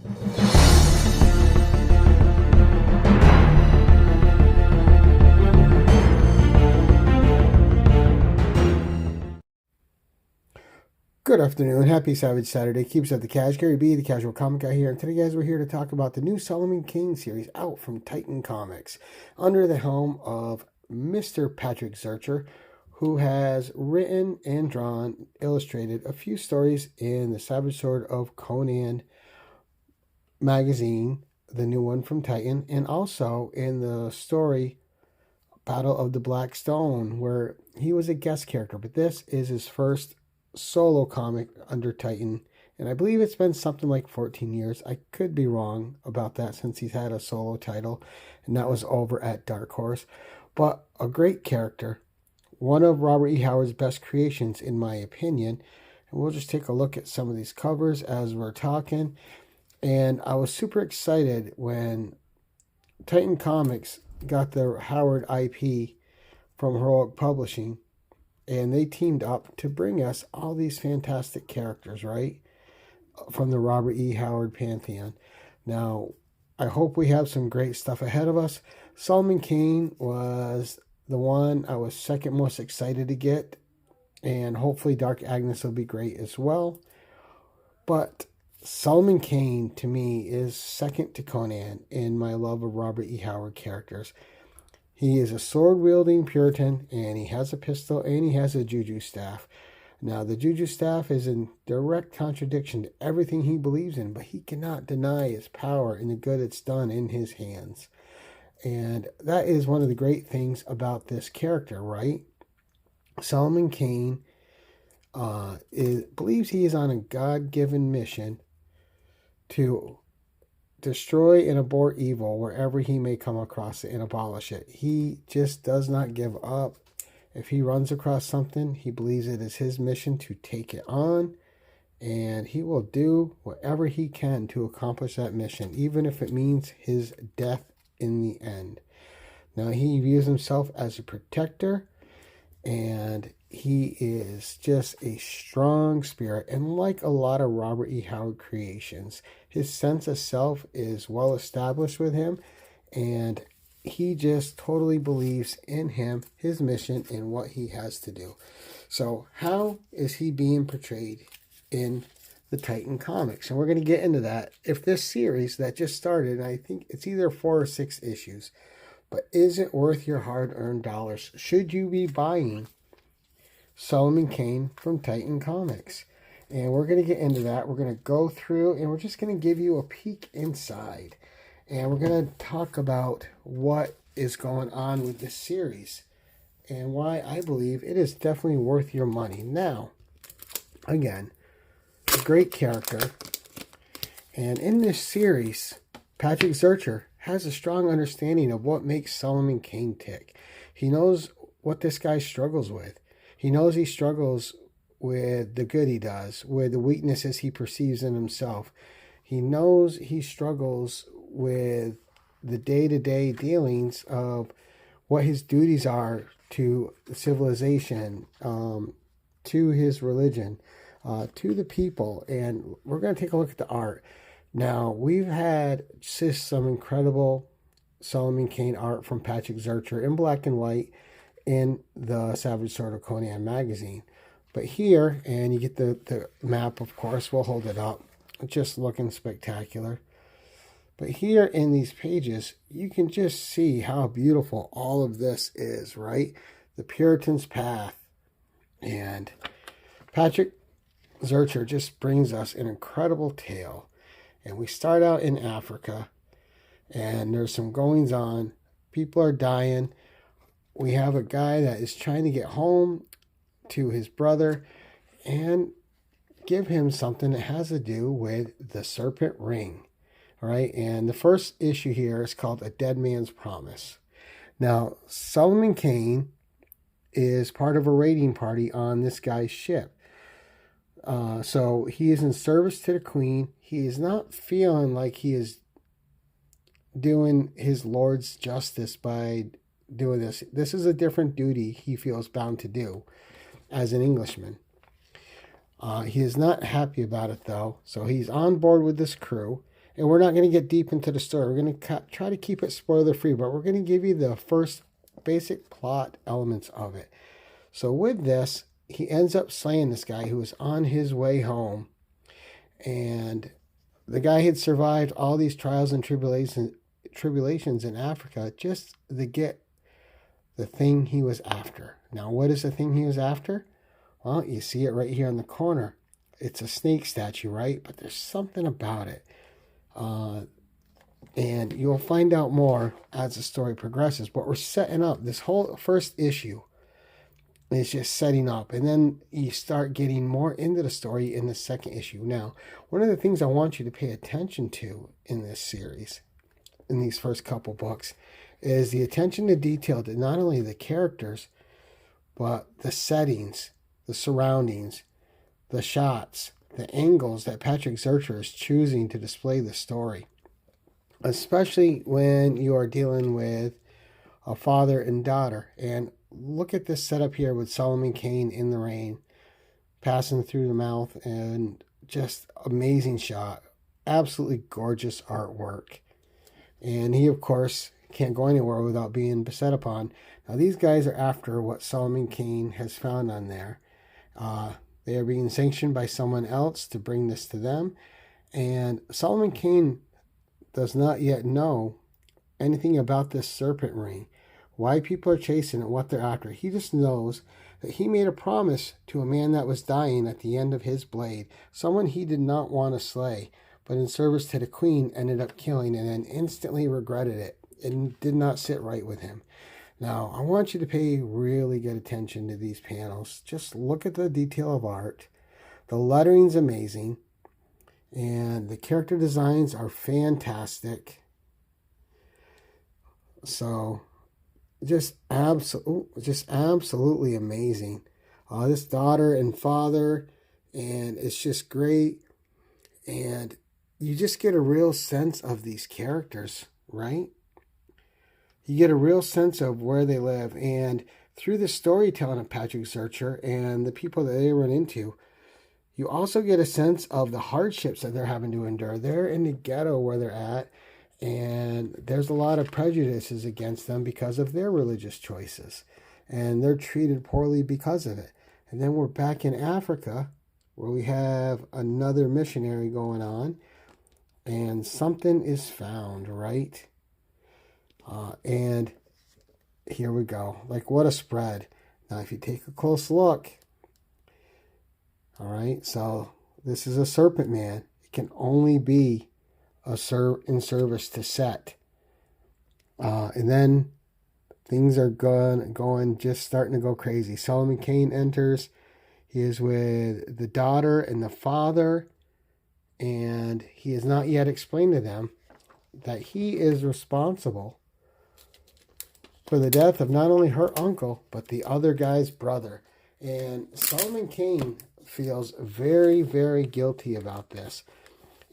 Good afternoon. Happy Savage Saturday. Keeps up the cash. Gary B, the casual comic guy here. And today, guys, we're here to talk about the new Solomon Kane series out from Titan Comics under the helm of Mr. Patrick Zurcher, who has written and drawn, illustrated a few stories in the Savage Sword of Conan magazine, the new one from Titan, and also in the story Battle of the Black Stone, where he was a guest character. But this is his first solo comic under Titan, and I believe it's been something like 14 years. I could be wrong about that since he's had a solo title, and that was over at Dark Horse. But a great character, one of Robert E. Howard's best creations in my opinion. And we'll just take a look at some of these covers as we're talking. And I was super excited when Titan Comics got the Howard IP from Heroic Publishing, and they teamed up to bring us all these fantastic characters, right? From the Robert E. Howard Pantheon. Now, I hope we have some great stuff ahead of us. Solomon Kane was the one I was second most excited to get. And hopefully Dark Agnes will be great as well. But Solomon Kane, to me, is second to Conan in my love of Robert E. Howard characters. He is a sword-wielding Puritan, and he has a pistol, and he has a juju staff. Now, the juju staff is in direct contradiction to everything he believes in, but he cannot deny its power and the good it's done in his hands. And that is one of the great things about this character, right? Solomon Kane believes he is on a God-given mission to destroy and abort evil wherever he may come across it and abolish it. He just does not give up. If he runs across something, he believes it is his mission to take it on, and he will do whatever he can to accomplish that mission, even if it means his death in the end. Now, he views himself as a protector, and he is just a strong spirit, and like a lot of Robert E. Howard creations, his sense of self is well established with him, and he just totally believes in him, his mission, and what he has to do. So how is he being portrayed in the Titan Comics? And we're going to get into that. If this series that just started, and I think it's either 4 or 6 issues, but is it worth your hard-earned dollars? Should you be buying Solomon Kane from Titan Comics? And we're going to get into that. We're going to go through, and we're just going to give you a peek inside. And we're going to talk about what is going on with this series and why I believe it is definitely worth your money. Now, again, a great character. And in this series, Patrick Zurcher has a strong understanding of what makes Solomon Kane tick. He knows what this guy struggles with. He knows he struggles with the good he does, with the weaknesses he perceives in himself. He knows he struggles with the day-to-day dealings of what his duties are to civilization, to his religion, to the people. And we're going to take a look at the art. Now, we've had just some incredible Solomon Kane art from Patrick Zurcher in black and white in the Savage Sword of Conan magazine. But here, and you get the map, of course, we'll hold it up. Just looking spectacular. But here in these pages, you can just see how beautiful all of this is, right? The Puritan's path. And Patrick Zurcher just brings us an incredible tale. And we start out in Africa, and there's some goings on. People are dying. We have a guy that is trying to get home to his brother and give him something that has to do with the serpent ring, right? And the first issue here is called A Dead Man's Promise. Now, Solomon Kane is part of a raiding party on this guy's ship. So he is in service to the queen. He is not feeling like he is doing his Lord's justice by doing this. This is a different duty he feels bound to do as an Englishman. He is not happy about it, though. So he's on board with this crew, And we're not going to get deep into the story. We're going to try to keep it spoiler free, but we're going to give you the first basic plot elements of it. So with this, he ends up slaying this guy who was on his way home. And the guy had survived all these trials and tribulations in Africa just to get the thing he was after. Now, what is the thing he was after? Well, you see it right here in the corner. It's a snake statue, right? But there's something about it. And you'll find out more as the story progresses. But we're setting up. This whole first issue is just setting up. And then you start getting more into the story in the second issue. Now, one of the things I want you to pay attention to in this series, in these first couple books, is the attention to detail to not only the characters, but the settings, the surroundings, the shots, the angles that Patrick Zircher is choosing to display the story. Especially when you are dealing with a father and daughter. And look at this setup here with Solomon Kane in the rain, passing through the mouth, and just amazing shot. Absolutely gorgeous artwork. And he, of course, can't go anywhere without being beset upon. Now, these guys are after what Solomon Kane has found on there. They are being sanctioned by someone else to bring this to them. And Solomon Kane does not yet know anything about this serpent ring, why people are chasing it, what they're after. He just knows that he made a promise to a man that was dying at the end of his blade, someone he did not want to slay, but in service to the queen ended up killing and then instantly regretted it. It did not sit right with him. Now, I want you to pay really good attention to these panels. Just look at the detail of art. The lettering's amazing. And the character designs are fantastic. So, just absolutely amazing. This daughter and father, and it's just great. And you just get a real sense of these characters, right? You get a real sense of where they live. And through the storytelling of Patrick Zircher and the people that they run into, you also get a sense of the hardships that they're having to endure. They're in the ghetto where they're at, and there's a lot of prejudices against them because of their religious choices. And they're treated poorly because of it. And then we're back in Africa, where we have another missionary going on, and something is found, right? And here we go. Like, what a spread. Now, if you take a close look, all right, so this is a serpent man. It can only be in service to Set. And then things are just starting to go crazy. Solomon Kane enters. He is with the daughter and the father, and he has not yet explained to them that he is responsible for the death of not only her uncle, but the other guy's brother. And Solomon Kane feels very, very guilty about this.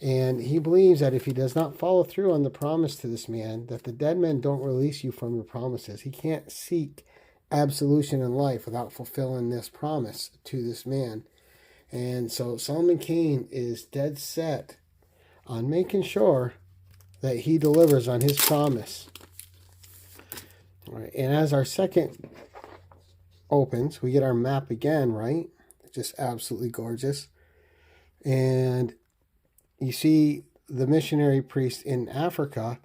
And he believes that if he does not follow through on the promise to this man, that the dead men don't release you from your promises. He can't seek absolution in life without fulfilling this promise to this man. And so Solomon Kane is dead set on making sure that he delivers on his promise. All right, and as our second opens, we get our map again, right? Just absolutely gorgeous. And you see the missionary priest in Africa,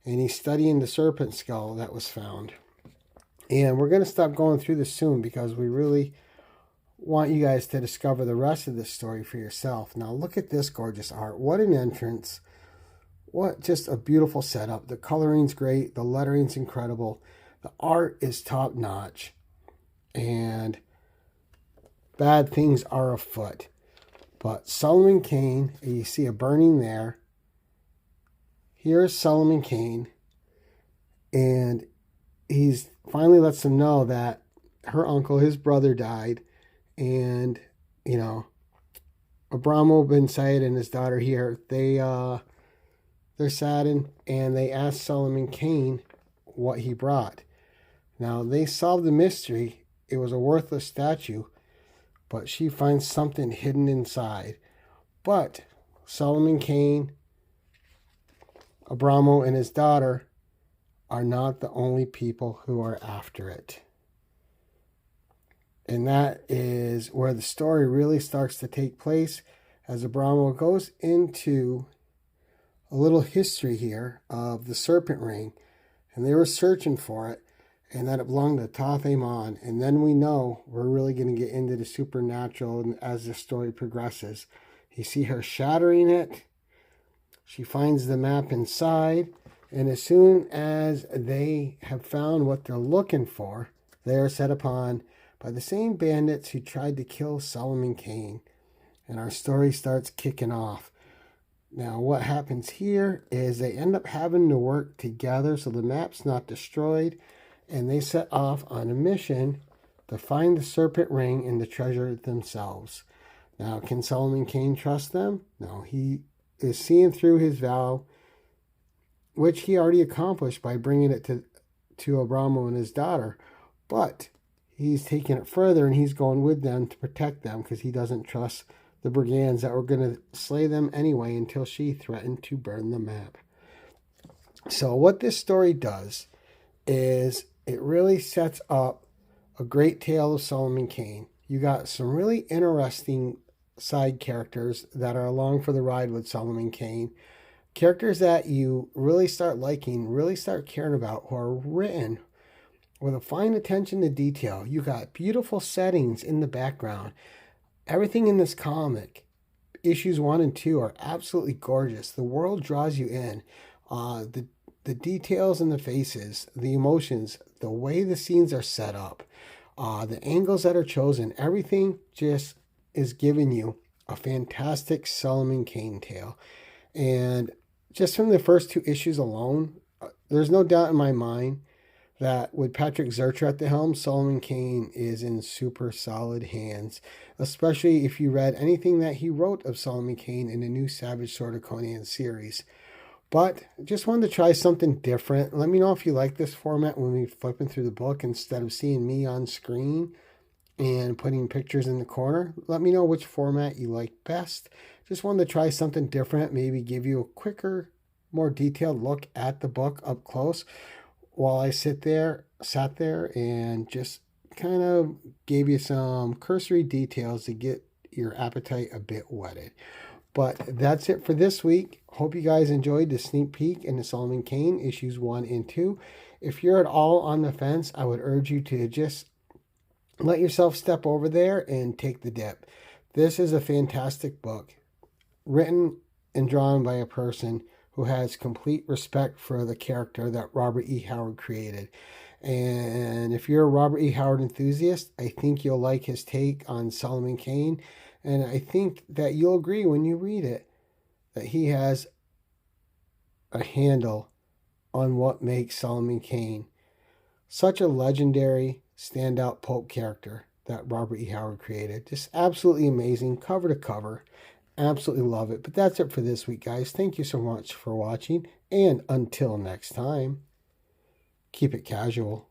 and he's studying the serpent skull that was found. And we're going to stop going through this soon because we really want you guys to discover the rest of this story for yourself. Now, look at this gorgeous art. What an entrance. What just a beautiful setup. The coloring's great. The lettering's incredible. The art is top notch. And bad things are afoot. But Solomon Kane, you see a burning there. Here's Solomon Kane. And he's finally lets them know that her uncle, his brother, died. And, you know, Abramo bin Said and his daughter here, they're saddened. And they ask Solomon Kane what he brought. Now, they solved the mystery. It was a worthless statue, but she finds something hidden inside. But Solomon Kane Abramo and his daughter are not the only people who are after it. And that is where the story really starts to take place as Abramo goes into a little history here of the serpent ring. And they were searching for it, and that it belonged to Thoth Amon. And then we know we're really going to get into the supernatural as the story progresses. You see her shattering it. She finds the map inside. And as soon as they have found what they're looking for, they are set upon by the same bandits who tried to kill Solomon Kane. And our story starts kicking off. Now, what happens here is they end up having to work together so the map's not destroyed. And they set off on a mission to find the serpent ring and the treasure themselves. Now, can Solomon Kane trust them? No, he is seeing through his vow, which he already accomplished by bringing it to Abramo and his daughter. But he's taking it further, and he's going with them to protect them because he doesn't trust the brigands that were going to slay them anyway until she threatened to burn the map. So what this story does is it really sets up a great tale of Solomon Kane. You got some really interesting side characters that are along for the ride with Solomon Kane. Characters that you really start liking, really start caring about, who are written with a fine attention to detail. You got beautiful settings in the background. Everything in this comic, issues 1 and 2, are absolutely gorgeous. The world draws you in. The details in the faces, the emotions, the way the scenes are set up, the angles that are chosen, everything just is giving you a fantastic Solomon Kane tale. And just from the first 2 issues alone, there's no doubt in my mind that with Patrick Zurcher at the helm, Solomon Kane is in super solid hands, especially if you read anything that he wrote of Solomon Kane in the new Savage Sword of Conan series. But just wanted to try something different. Let me know if you like this format when we're flipping through the book instead of seeing me on screen and putting pictures in the corner. Let me know which format you like best. Just wanted to try something different, maybe give you a quicker, more detailed look at the book up close while I sat there and just kind of gave you some cursory details to get your appetite a bit whetted. But that's it for this week. Hope you guys enjoyed the sneak peek into Solomon Kane issues 1 and 2. If you're at all on the fence, I would urge you to just let yourself step over there and take the dip. This is a fantastic book, written and drawn by a person who has complete respect for the character that Robert E. Howard created. And if you're a Robert E. Howard enthusiast, I think you'll like his take on Solomon Kane. And I think that you'll agree when you read it that he has a handle on what makes Solomon Kane such a legendary, standout pulp character that Robert E. Howard created. Just absolutely amazing, cover to cover. Absolutely love it. But that's it for this week, guys. Thank you so much for watching. And until next time, keep it casual.